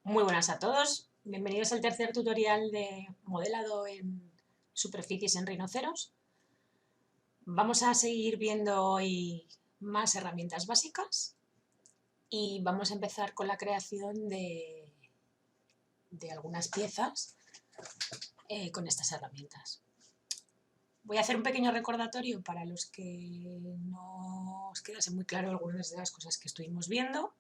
Muy buenas a todos, bienvenidos al tercer tutorial de modelado en superficies en rinoceros. Vamos a seguir viendo hoy más herramientas básicas y vamos a empezar con la creación de algunas piezas con estas herramientas. Voy a hacer un pequeño recordatorio para los que no os quedase muy claro algunas de las cosas que estuvimos viendo.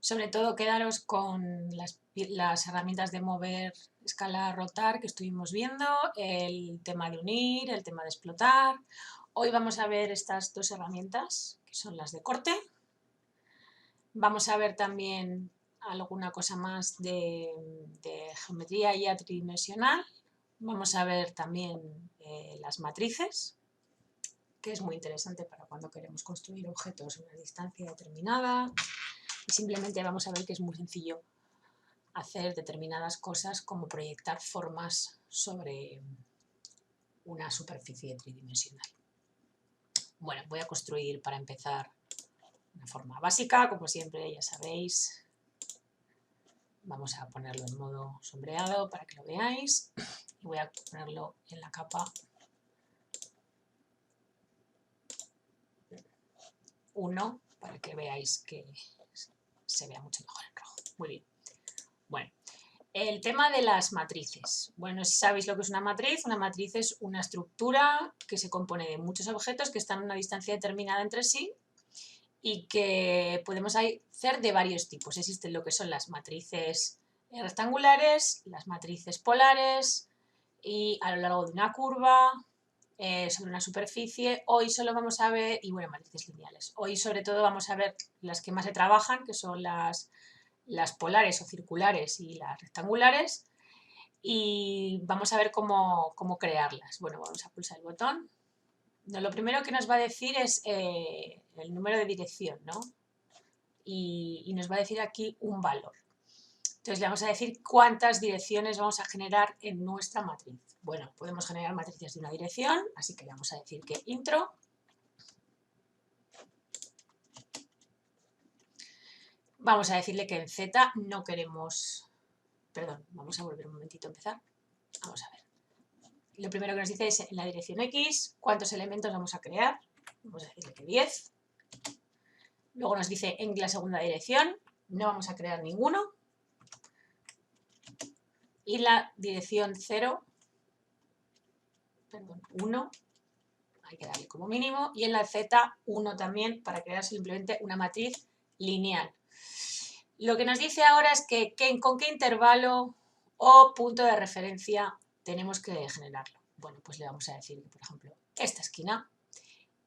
Sobre todo quedaros con las herramientas de mover, escalar, rotar que estuvimos viendo, el tema de unir, el tema de explotar. Hoy vamos a ver estas dos herramientas que son las de corte. Vamos a ver también alguna cosa más de geometría ya tridimensional. Vamos a ver también las matrices, que es muy interesante para cuando queremos construir objetos a una distancia determinada. Y simplemente vamos a ver que es muy sencillo hacer determinadas cosas como proyectar formas sobre una superficie tridimensional. Bueno, voy a construir para empezar una forma básica, como siempre ya sabéis. Vamos a ponerlo en modo sombreado para que lo veáis y voy a ponerlo en la capa 1 para que veáis que se vea mucho mejor en rojo. Muy bien. Bueno, el tema de las matrices. Bueno, si sabéis lo que es una matriz es una estructura que se compone de muchos objetos que están a una distancia determinada entre sí y que podemos hacer de varios tipos. Existen lo que son las matrices rectangulares, las matrices polares y a lo largo de una curva, sobre una superficie. Hoy solo vamos a ver, y bueno, matrices lineales. Hoy sobre todo vamos a ver las que más se trabajan, que son las polares o circulares y las rectangulares, y vamos a ver cómo crearlas. Bueno, vamos a pulsar el botón. Lo primero que nos va a decir es el número de dirección, ¿no? Y nos va a decir aquí un valor. Entonces le vamos a decir cuántas direcciones vamos a generar en nuestra matriz. Bueno, podemos generar matrices de una dirección, así que le vamos a decir que intro. Vamos a decirle que en Z no queremos... Perdón, vamos a volver un momentito a empezar. Vamos a ver. Lo primero que nos dice es en la dirección X, cuántos elementos vamos a crear. Vamos a decirle que 10. Luego nos dice en la segunda dirección, no vamos a crear ninguno. Y la dirección 0, perdón, 1, hay que darle como mínimo. Y en la Z, 1 también, para crear simplemente una matriz lineal. Lo que nos dice ahora es que con qué intervalo o punto de referencia tenemos que generarlo. Bueno, pues le vamos a decir, por ejemplo, esta esquina.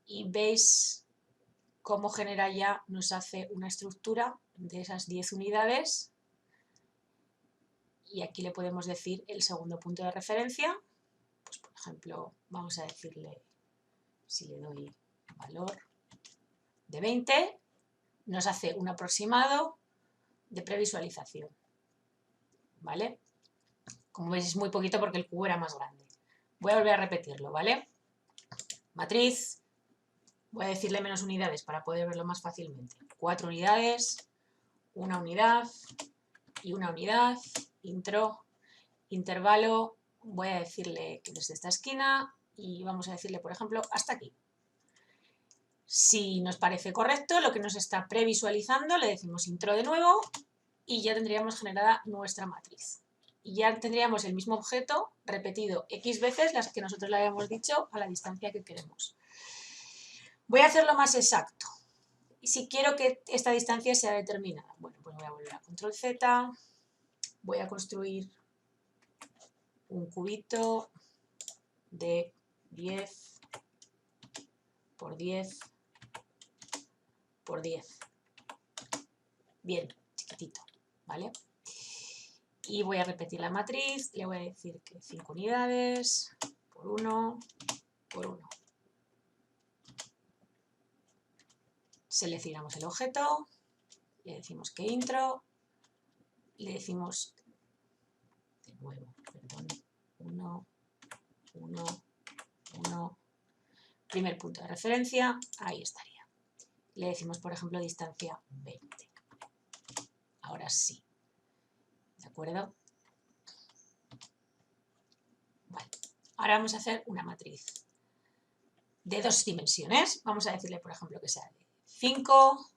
Y veis cómo genera ya, nos hace una estructura de esas 10 unidades. Y aquí le podemos decir el segundo punto de referencia. Pues por ejemplo, vamos a decirle, si le doy valor de 20, nos hace un aproximado de previsualización. ¿Vale? Como veis es muy poquito porque el cubo era más grande. Voy a volver a repetirlo, ¿vale? Matriz, voy a decirle menos unidades para poder verlo más fácilmente. 4 unidades, una unidad y una unidad, intro, intervalo, voy a decirle que desde esta esquina y vamos a decirle, por ejemplo, hasta aquí. Si nos parece correcto, lo que nos está previsualizando, le decimos intro de nuevo y ya tendríamos generada nuestra matriz. Y ya tendríamos el mismo objeto repetido X veces las que nosotros le habíamos dicho a la distancia que queremos. Voy a hacerlo más exacto. Y si quiero que esta distancia sea determinada, bueno, pues voy a volver a control Z, voy a construir un cubito de 10 por 10 por 10. Bien, chiquitito, ¿vale? Y voy a repetir la matriz, le voy a decir que 5 unidades por 1 por 1. Seleccionamos el objeto, le decimos que intro, le decimos de nuevo, perdón, 1, 1, 1, primer punto de referencia, ahí estaría. Le decimos, por ejemplo, distancia 20. Ahora sí. ¿De acuerdo? Vale. Ahora vamos a hacer una matriz de 2 dimensiones. Vamos a decirle, por ejemplo, que sea de 5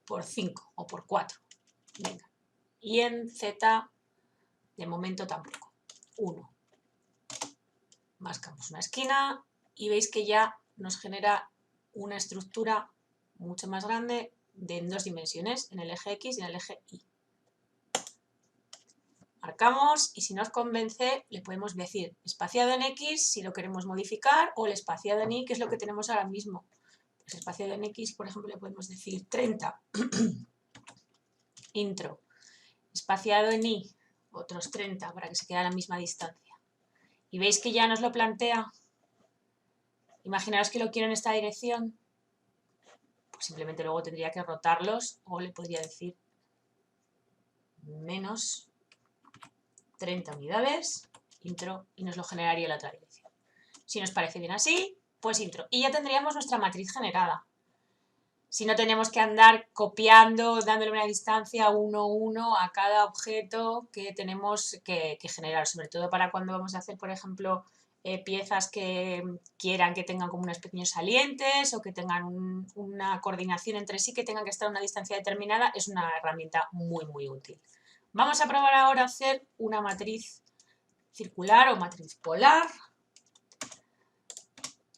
por 5 o por 4. Venga. Y en Z, de momento tampoco. 1. Mascamos una esquina y veis que ya nos genera una estructura mucho más grande en 2 dimensiones, en el eje X y en el eje Y. Marcamos y si nos convence le podemos decir espaciado en X si lo queremos modificar o el espaciado en Y, que es lo que tenemos ahora mismo. Pues espaciado en X, por ejemplo, le podemos decir 30. Intro. Espaciado en Y, otros 30 para que se quede a la misma distancia. Y veis que ya nos lo plantea. Imaginaos que lo quiero en esta dirección. Pues simplemente luego tendría que rotarlos o le podría decir menos 30 unidades, intro, y nos lo generaría en la otra dirección. Si nos parece bien así, pues intro. Y ya tendríamos nuestra matriz generada. Si no tenemos que andar copiando, dándole una distancia 1, 1 a cada objeto que tenemos que generar, sobre todo para cuando vamos a hacer, por ejemplo, piezas que quieran que tengan como unos pequeños salientes o que tengan una coordinación entre sí, que tengan que estar a una distancia determinada, es una herramienta muy, muy útil. Vamos a probar ahora a hacer una matriz circular o matriz polar.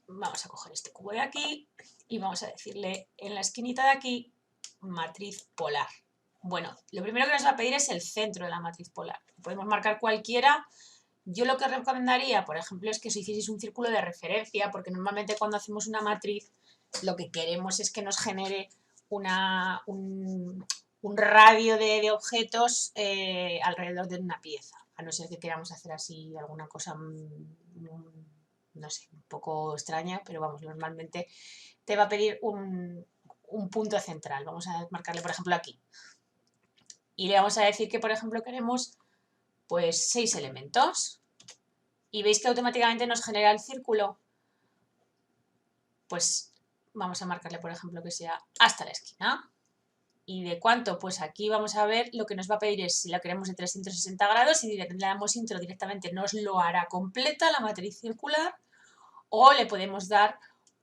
Vamos a coger este cubo de aquí y vamos a decirle en la esquinita de aquí matriz polar. Bueno, lo primero que nos va a pedir es el centro de la matriz polar. Podemos marcar cualquiera. Yo lo que recomendaría, por ejemplo, es que os hicieseis un círculo de referencia, porque normalmente cuando hacemos una matriz lo que queremos es que nos genere un radio de objetos alrededor de una pieza, a no ser que queramos hacer así alguna cosa, no sé, un poco extraña, pero vamos, normalmente te va a pedir un punto central. Vamos a marcarle, por ejemplo, aquí. Y le vamos a decir que, por ejemplo, queremos pues 6 elementos. Y veis que automáticamente nos genera el círculo. Pues vamos a marcarle, por ejemplo, que sea hasta la esquina. ¿Y de cuánto? Pues aquí vamos a ver, lo que nos va a pedir es si la queremos de 360 grados y le damos intro directamente nos lo hará completa la matriz circular, o le podemos dar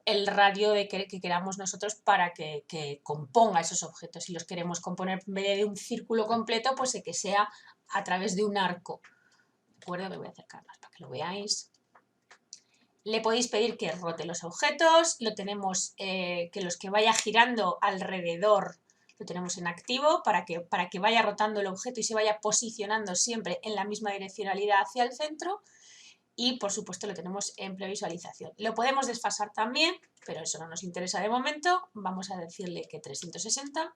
el radio de que queramos nosotros para que componga esos objetos. Si los queremos componer en vez de un círculo completo, pues que sea a través de un arco. ¿De acuerdo? Me voy a acercar más para que lo veáis. Le podéis pedir que rote los objetos, lo tenemos que los que vaya girando alrededor lo tenemos en activo para que vaya rotando el objeto y se vaya posicionando siempre en la misma direccionalidad hacia el centro. Y por supuesto lo tenemos en previsualización. Lo podemos desfasar también, pero eso no nos interesa de momento. Vamos a decirle que 360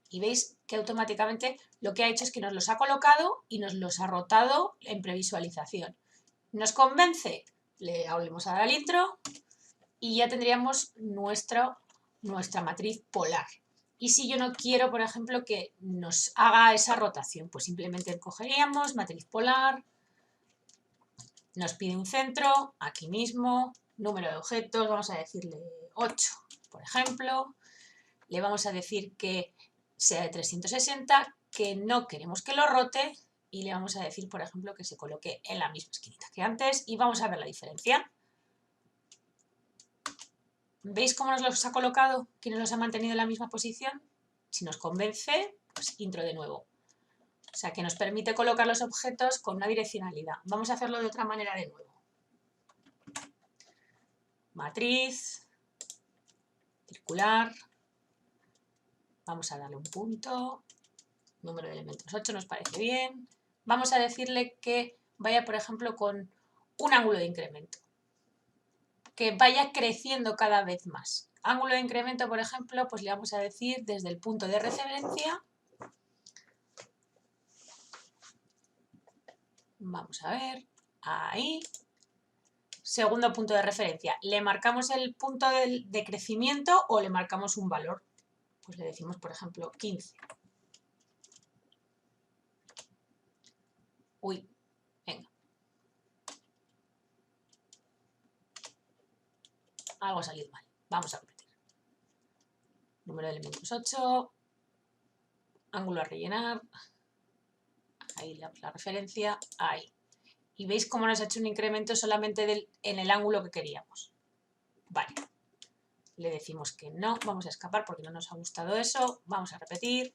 y veis que automáticamente lo que ha hecho es que nos los ha colocado y nos los ha rotado en previsualización. ¿Nos convence? Le volvemos a dar al intro y ya tendríamos nuestra matriz polar. Y si yo no quiero, por ejemplo, que nos haga esa rotación, pues simplemente cogeríamos matriz polar, nos pide un centro, aquí mismo, número de objetos, vamos a decirle 8, por ejemplo. Le vamos a decir que sea de 360, que no queremos que lo rote y le vamos a decir, por ejemplo, que se coloque en la misma esquinita que antes y vamos a ver la diferencia. ¿Veis cómo nos los ha colocado? ¿Que nos los ha mantenido en la misma posición? Si nos convence, pues intro de nuevo. O sea, que nos permite colocar los objetos con una direccionalidad. Vamos a hacerlo de otra manera de nuevo. Matriz, circular, vamos a darle un punto, número de elementos 8 nos parece bien. Vamos a decirle que vaya, por ejemplo, con un ángulo de incremento, que vaya creciendo cada vez más. Ángulo de incremento, por ejemplo, pues le vamos a decir desde el punto de referencia. Vamos a ver, ahí. Segundo punto de referencia. ¿Le marcamos el punto de crecimiento o le marcamos un valor? Pues le decimos, por ejemplo, 15. Uy, venga. Algo ha salido mal. Vamos a repetir. Número de elementos 8. ángulo a rellenar, ahí la referencia, ahí. Y veis cómo nos ha hecho un incremento solamente en el ángulo que queríamos. Vale, le decimos que no, vamos a escapar porque no nos ha gustado eso, vamos a repetir,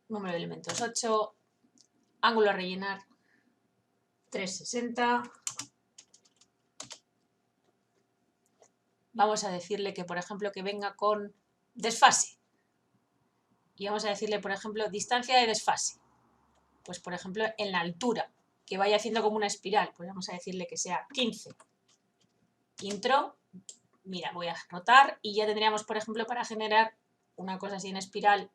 número de elementos 8, ángulo a rellenar 360, vamos a decirle que, por ejemplo, que venga con desfase, y vamos a decirle, por ejemplo, distancia de desfase, pues por ejemplo en la altura, que vaya haciendo como una espiral, pues vamos a decirle que sea 15, intro, mira, voy a rotar y ya tendríamos, por ejemplo, para generar una cosa así en espiral,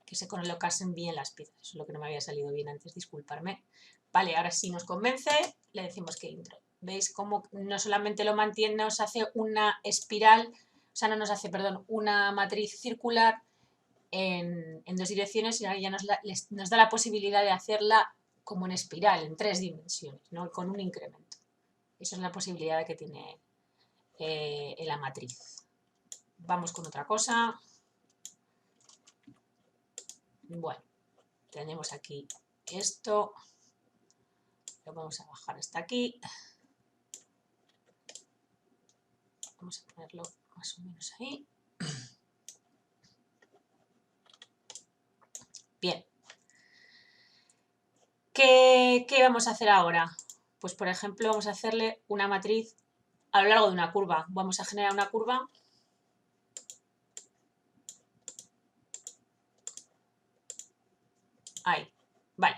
que se colocasen bien las piezas. Eso es lo que no me había salido bien antes, disculparme. Vale, ahora sí nos convence, le decimos que intro. ¿Veis cómo no solamente lo mantiene, nos hace una espiral, o sea, no nos hace, perdón, una matriz circular en dos direcciones, sino que ya nos da la posibilidad de hacerla como en espiral, en 3 dimensiones, ¿no? Con un incremento. Esa es la posibilidad que tiene en la matriz. Vamos con otra cosa. Bueno, tenemos aquí esto, lo vamos a bajar hasta aquí, vamos a ponerlo más o menos ahí. Bien, ¿qué vamos a hacer ahora? Pues por ejemplo vamos a hacerle una matriz a lo largo de una curva. Vamos a generar una curva ahí, vale.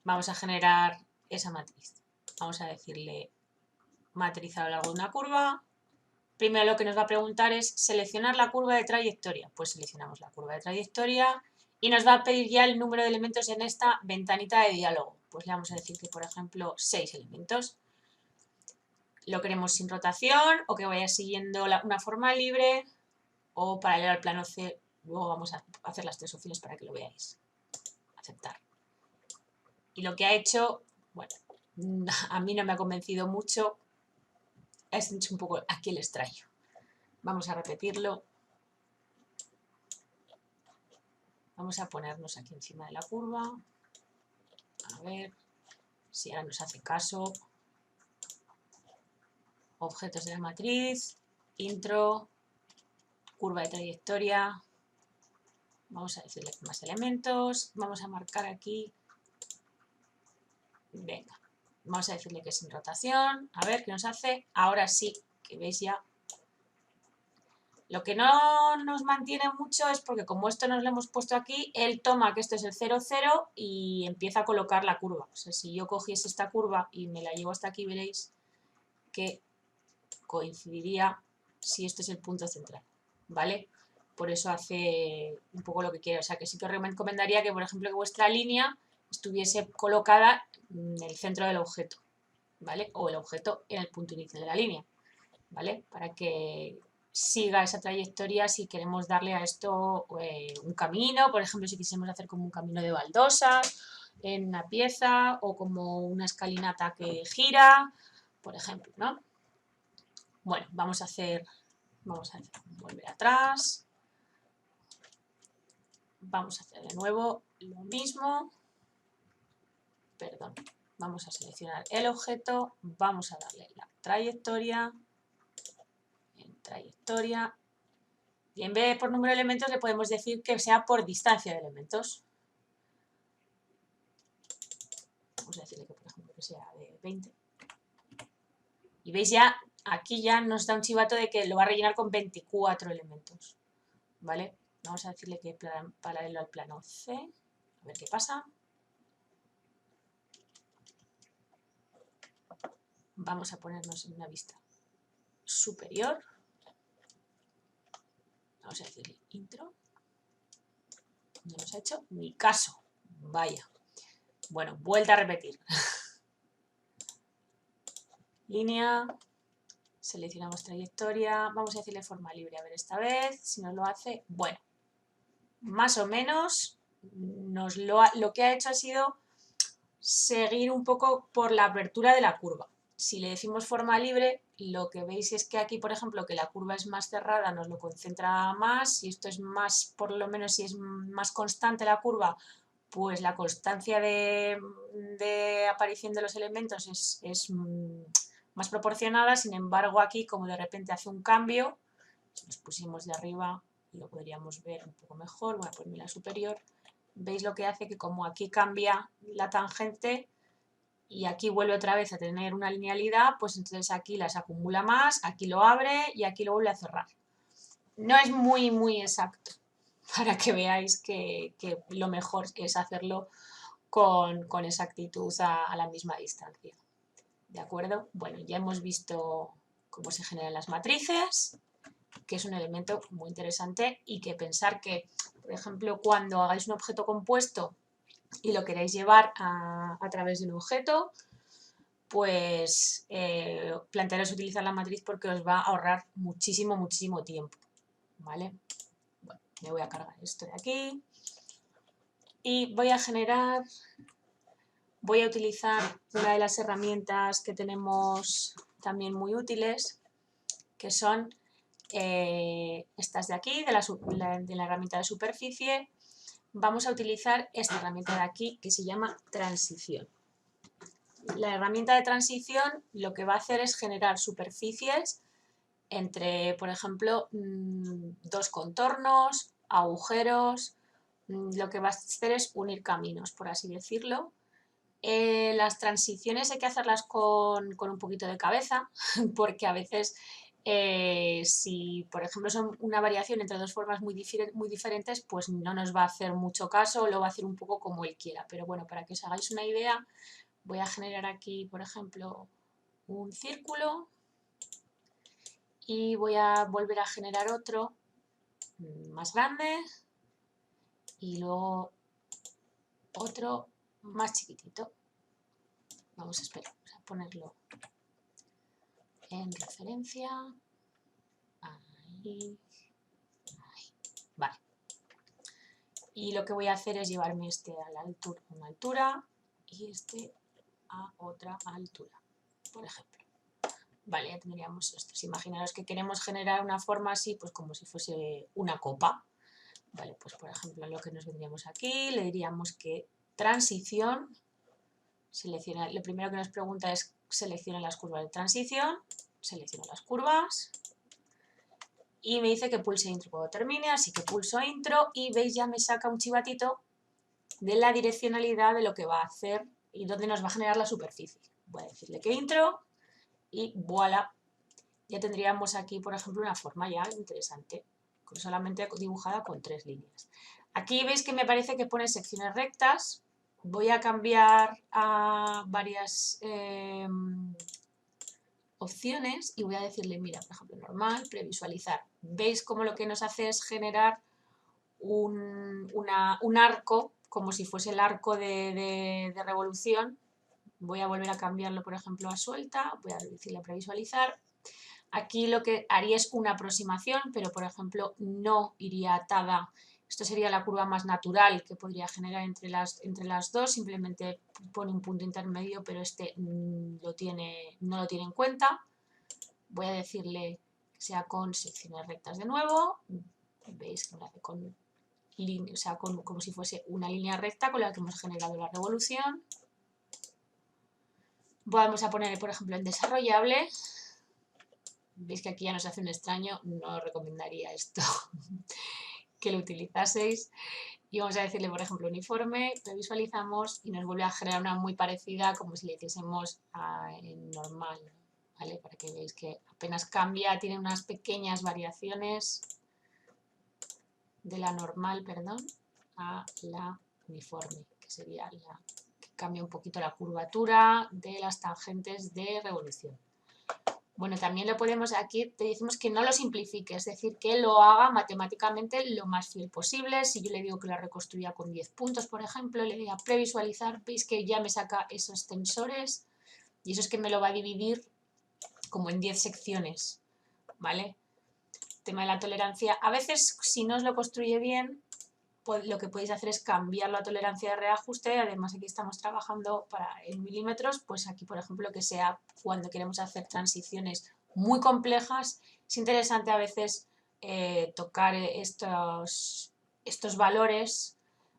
Vamos a generar esa matriz. Vamos a decirle matriz a lo largo de una curva. Primero lo que nos va a preguntar es seleccionar la curva de trayectoria. Pues seleccionamos la curva de trayectoria y nos va a pedir ya el número de elementos en esta ventanita de diálogo. Pues le vamos a decir que, por ejemplo, 6 elementos. Lo queremos sin rotación o que vaya siguiendo una forma libre o paralelo al plano C. Luego vamos a hacer las 3 opciones para que lo veáis. Aceptar. Y lo que ha hecho, bueno, a mí no me ha convencido mucho. Es un poco aquí el extraño. Vamos a repetirlo. Vamos a ponernos aquí encima de la curva. A ver si ahora nos hace caso. Objetos de la matriz, intro, curva de trayectoria. Vamos a decirle más elementos. Vamos a marcar aquí. Venga, vamos a decirle que es sin rotación. A ver qué nos hace. Ahora sí, que veis ya. Lo que no nos mantiene mucho es porque como esto nos lo hemos puesto aquí, él toma que esto es el 0, 0 y empieza a colocar la curva. O sea, si yo cogiese esta curva y me la llevo hasta aquí, veréis que coincidiría si este es el punto central, ¿vale? Por eso hace un poco lo que quiere. O sea, que sí que os recomendaría que, por ejemplo, que vuestra línea estuviese colocada en el centro del objeto, ¿vale? O el objeto en el punto inicial de la línea, ¿vale? Para que siga esa trayectoria si queremos darle a esto un camino, por ejemplo, si quisiéramos hacer como un camino de baldosas en una pieza o como una escalinata que gira, por ejemplo, ¿no? Bueno, vamos a volver atrás, vamos a hacer de nuevo lo mismo, perdón, vamos a seleccionar el objeto, vamos a darle la trayectoria, y en vez de por número de elementos le podemos decir que sea por distancia de elementos. Vamos a decirle que, por ejemplo, que sea de 20. Y veis ya, aquí ya nos da un chivato de que lo va a rellenar con 24 elementos. ¿Vale? Vamos a decirle que paralelo al plano C. A ver qué pasa. Vamos a ponernos en una vista superior. Vamos a decirle intro. No nos ha hecho ni caso. Vaya. Bueno, vuelta a repetir. Línea. Seleccionamos trayectoria. Vamos a decirle forma libre. A ver esta vez si nos lo hace. Bueno, más o menos lo que ha hecho ha sido seguir un poco por la apertura de la curva. si le decimos forma libre, lo que veis es que aquí, por ejemplo, que la curva es más cerrada, nos lo concentra más. Si esto es más, por lo menos si es más constante la curva, pues la constancia de aparición de los elementos es más proporcionada. Sin embargo, aquí, como de repente hace un cambio, si nos pusimos de arriba, lo podríamos ver un poco mejor. Voy a ponerme la superior. Veis lo que hace, que como aquí cambia la tangente y aquí vuelve otra vez a tener una linealidad, pues entonces aquí las acumula más, aquí lo abre y aquí lo vuelve a cerrar. No es muy exacto, para que veáis que lo mejor es hacerlo con exactitud a la misma distancia. ¿De acuerdo? Bueno, ya hemos visto cómo se generan las matrices, que es un elemento muy interesante, y que pensar que, por ejemplo, cuando hagáis un objeto compuesto y lo queréis llevar a través de un objeto, pues plantearos utilizar la matriz porque os va a ahorrar muchísimo tiempo, ¿vale? Bueno, me voy a cargar esto de aquí y voy a utilizar una de las herramientas que tenemos también muy útiles, que son estas de aquí, de la herramienta de superficie. Vamos a utilizar esta herramienta de aquí que se llama transición. La herramienta de transición lo que va a hacer es generar superficies entre, por ejemplo, dos contornos, agujeros. Lo que va a hacer es unir caminos, por así decirlo. Las transiciones hay que hacerlas con un poquito de cabeza, porque a veces si, por ejemplo, son una variación entre dos formas muy diferentes, pues no nos va a hacer mucho caso, lo va a hacer un poco como él quiera. Pero bueno, para que os hagáis una idea, voy a generar aquí, por ejemplo, un círculo y voy a volver a generar otro más grande y luego otro más chiquitito. Vamos a esperar, vamos a ponerlo en referencia. Ahí. Vale. Y lo que voy a hacer es llevarme este a una altura y este a otra altura, por ejemplo. Vale, ya tendríamos esto. Imaginaros que queremos generar una forma así, pues como si fuese una copa. Vale, pues por ejemplo, lo que nos vendríamos aquí, le diríamos que transición, selecciona, lo primero que nos pregunta es selecciona las curvas de transición, selecciono las curvas y me dice que pulse intro cuando termine, así que pulso intro y veis ya me saca un chivatito de la direccionalidad de lo que va a hacer y dónde nos va a generar la superficie. Voy a decirle que intro y voilà, ya tendríamos aquí, por ejemplo, una forma ya interesante, solamente dibujada con 3 líneas. Aquí veis que me parece que pone secciones rectas. Voy a cambiar a varias opciones y voy a decirle, mira, por ejemplo, normal, previsualizar. Veis cómo lo que nos hace es generar un arco, como si fuese el arco de revolución. Voy a volver a cambiarlo, por ejemplo, a suelta, voy a decirle previsualizar. Aquí lo que haría es una aproximación, pero por ejemplo no iría atada. Esto sería la curva más natural que podría generar entre las dos, simplemente pone un punto intermedio, pero este no lo tiene en cuenta. Voy a decirle que sea con secciones rectas de nuevo. Veis que lo hace con línea, o sea, como si fuese una línea recta con la que hemos generado la revolución. Vamos a poner, por ejemplo, en desarrollable. Veis que aquí ya nos hace un extraño, no os recomendaría esto que lo utilizaseis. Y vamos a decirle, por ejemplo, uniforme, lo visualizamos y nos vuelve a generar una muy parecida como si le hiciésemos en normal, ¿vale? Para que veáis que apenas cambia, tiene unas pequeñas variaciones de la normal, perdón, a la uniforme, que sería la que cambia un poquito la curvatura de las tangentes de revolución. Bueno, también lo podemos, aquí te decimos que no lo simplifique, es decir, que lo haga matemáticamente lo más fiel posible. Si yo le digo que la reconstruya con 10 puntos, por ejemplo, le doy a previsualizar, veis que ya me saca esos tensores y eso es que me lo va a dividir como en 10 secciones, ¿vale? El tema de la tolerancia, a veces si no os lo construye bien, lo que podéis hacer es cambiar la tolerancia de reajuste. Además, aquí estamos trabajando en milímetros, pues aquí, por ejemplo, que sea cuando queremos hacer transiciones muy complejas. Es interesante a veces tocar estos valores,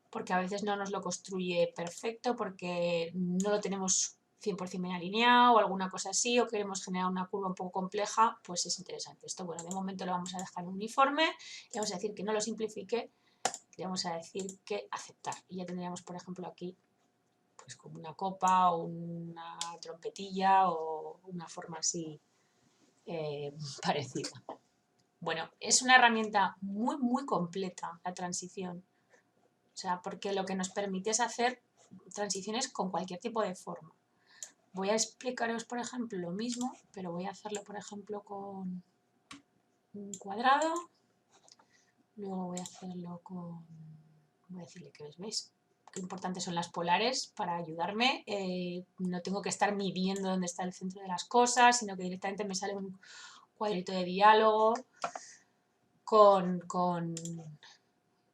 porque a veces no nos lo construye perfecto, porque no lo tenemos 100% bien alineado o alguna cosa así, o queremos generar una curva un poco compleja, pues es interesante esto. Bueno, de momento lo vamos a dejar uniforme y vamos a decir que no lo simplifique, y vamos a decir que aceptar. Y ya tendríamos, por ejemplo, aquí pues como una copa o una trompetilla o una forma así parecida. Bueno, es una herramienta muy, muy completa la transición. O sea, porque lo que nos permite es hacer transiciones con cualquier tipo de forma. Voy a explicaros, por ejemplo, lo mismo, pero voy a hacerlo, por ejemplo, con un cuadrado. Luego voy a hacerlo con... Voy a decirle que veis qué importantes son las polares para ayudarme. No tengo que estar midiendo dónde está el centro de las cosas, sino que directamente me sale un cuadrito de diálogo con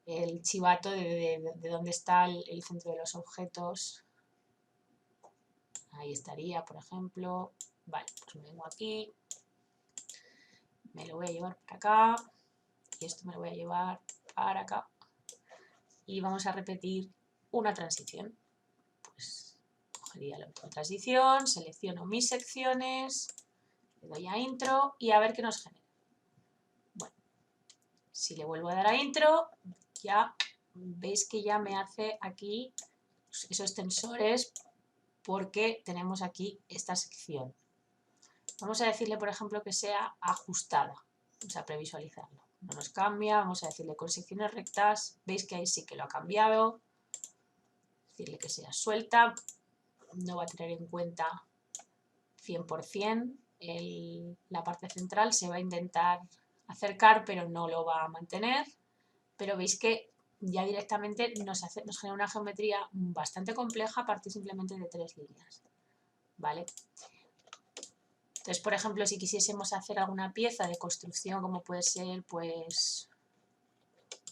el chivato de dónde está el centro de los objetos. Ahí estaría, por ejemplo. Vale, pues me vengo aquí. Me lo voy a llevar para acá. Y esto me lo voy a llevar para acá. Y vamos a repetir una transición. Pues cogería la otra transición, selecciono mis secciones, le doy a intro y a ver qué nos genera. Bueno, si le vuelvo a dar a intro, ya veis que ya me hace aquí esos tensores porque tenemos aquí esta sección. Vamos a decirle, por ejemplo, que sea ajustada. Vamos a previsualizarlo. No nos cambia, vamos a decirle con secciones rectas. Veis que ahí sí que lo ha cambiado. Decirle que sea suelta. No va a tener en cuenta 100% la parte central. Se va a intentar acercar, pero no lo va a mantener. Pero veis que ya directamente nos genera una geometría bastante compleja a partir simplemente de 3 líneas. ¿Vale? Entonces, por ejemplo, si quisiésemos hacer alguna pieza de construcción, como puede ser, pues,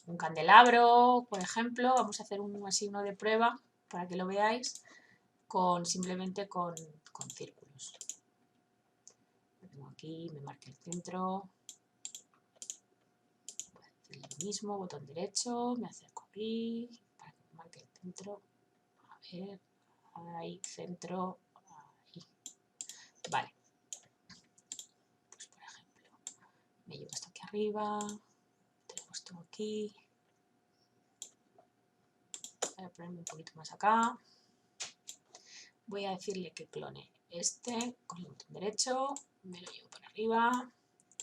un candelabro, por ejemplo, vamos a hacer así uno de prueba para que lo veáis, simplemente con círculos. Lo tengo aquí, me marca el centro. Voy a hacer lo mismo, botón derecho, me acerco aquí para que me marque el centro. A ver, ahí, centro, ahí. Vale. Me llevo esto aquí arriba, tengo esto aquí, voy a ponerme un poquito más acá, voy a decirle que clone este con el botón derecho, me lo llevo para arriba,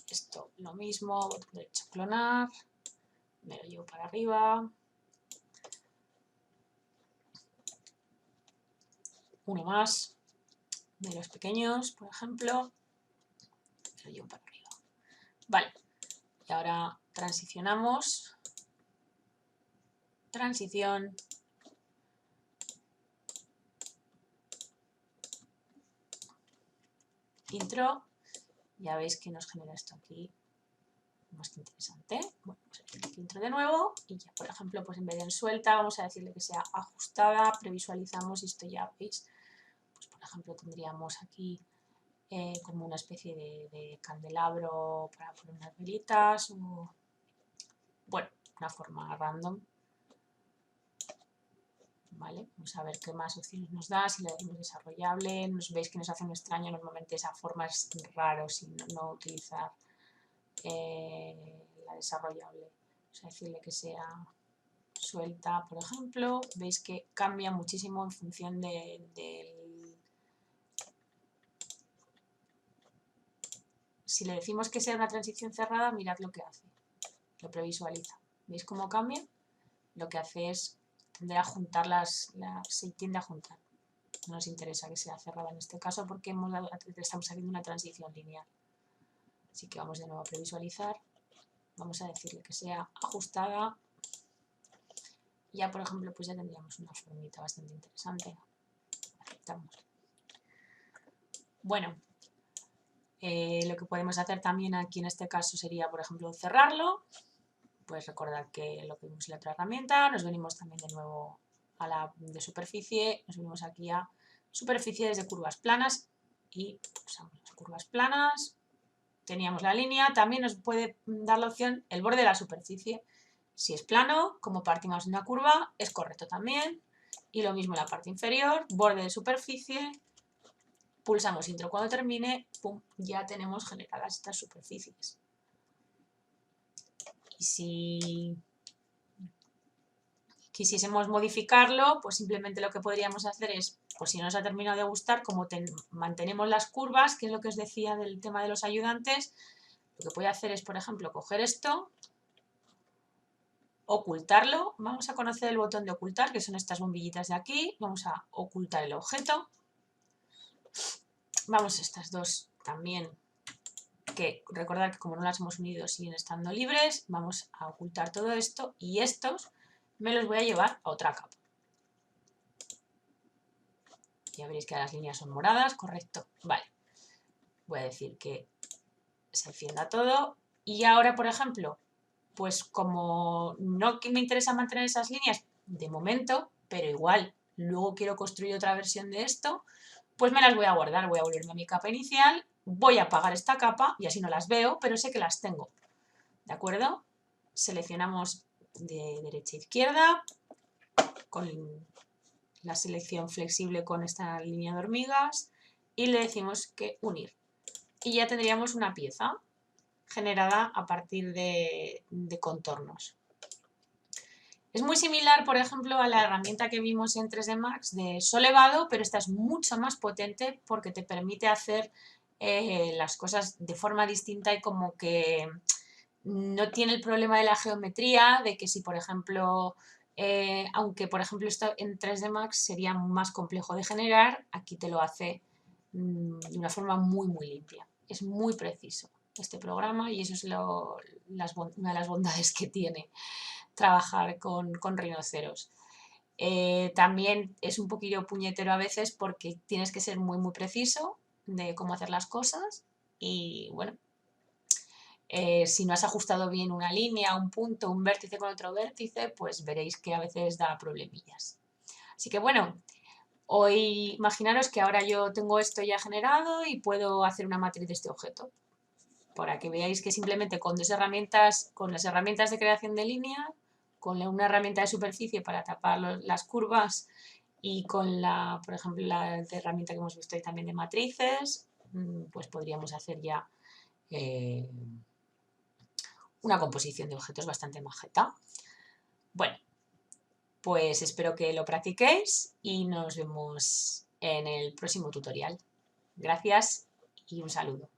esto lo mismo, botón derecho clonar, me lo llevo para arriba, uno más de los pequeños, por ejemplo, me lo llevo para arriba. Vale, y ahora transicionamos, transición, intro, ya veis que nos genera esto aquí, más que interesante. Bueno, pues aquí intro de nuevo y ya, por ejemplo, pues en vez de en suelta, vamos a decirle que sea ajustada, previsualizamos y esto ya veis, pues por ejemplo tendríamos aquí como una especie de candelabro para poner unas velitas o, bueno, una forma random. ¿Vale? Vamos a ver qué más opciones nos da, si le decimos desarrollable, veis que nos hace un extraño, normalmente esa forma es raro si no utilizar la desarrollable. Vamos a decirle que sea suelta, por ejemplo. Veis que cambia muchísimo en función del... Si le decimos que sea una transición cerrada, mirad lo que hace. Lo previsualiza. ¿Veis cómo cambia? Lo que hace es tender a juntar se tiende a juntar. No nos interesa que sea cerrada en este caso porque estamos haciendo una transición lineal. Así que vamos de nuevo a previsualizar. Vamos a decirle que sea ajustada. Ya, por ejemplo, pues ya tendríamos una formita bastante interesante. Aceptamos. Bueno, lo que podemos hacer también aquí en este caso sería, por ejemplo, cerrarlo. pues recordad que lo que vimos en la otra herramienta, nos venimos también de nuevo a la de superficie, nos venimos aquí a superficies de curvas planas y usamos las curvas planas. Teníamos la línea, también nos puede dar la opción el borde de la superficie. Si es plano, como partimos de una curva, es correcto también. Y lo mismo en la parte inferior, borde de superficie, pulsamos intro cuando termine, pum, ya tenemos generadas estas superficies. Y si quisiésemos modificarlo, pues simplemente lo que podríamos hacer es, pues si no nos ha terminado de gustar, como mantenemos las curvas, que es lo que os decía del tema de los ayudantes, lo que voy a hacer es, por ejemplo, coger esto, ocultarlo, vamos a conocer el botón de ocultar, que son estas bombillitas de aquí, vamos a ocultar el objeto, vamos a estas dos también, que recordad que como no las hemos unido siguen estando libres, vamos a ocultar todo esto y estos me los voy a llevar a otra capa. Ya veréis que las líneas son moradas, correcto, vale. Voy a decir que se encienda todo y ahora, por ejemplo, pues como no me interesa mantener esas líneas de momento, pero igual luego quiero construir otra versión de esto, pues me las voy a guardar, voy a volverme a mi capa inicial, voy a apagar esta capa y así no las veo, pero sé que las tengo, ¿de acuerdo? Seleccionamos de derecha a izquierda con la selección flexible con esta línea de hormigas y le decimos que unir. Y ya tendríamos una pieza generada a partir de contornos. Es muy similar, por ejemplo, a la herramienta que vimos en 3D Max de solevado, pero esta es mucho más potente porque te permite hacer las cosas de forma distinta y como que no tiene el problema de la geometría, de que si, por ejemplo, aunque por ejemplo esto en 3D Max sería más complejo de generar, aquí te lo hace de una forma muy limpia. Es muy preciso este programa y eso es una de las bondades que tiene trabajar con rinoceros. También es un poquillo puñetero a veces porque tienes que ser muy preciso de cómo hacer las cosas y bueno, si no has ajustado bien una línea, un punto, un vértice con otro vértice, pues veréis que a veces da problemillas. Así que bueno, hoy imaginaros que ahora yo tengo esto ya generado y puedo hacer una matriz de este objeto. Para que veáis que simplemente con dos herramientas, con las herramientas de creación de línea, con una herramienta de superficie para tapar las curvas y con la, por ejemplo, la herramienta que hemos visto ahí también de matrices, pues podríamos hacer ya una composición de objetos bastante majeta. Bueno, pues espero que lo practiquéis y nos vemos en el próximo tutorial. Gracias y un saludo.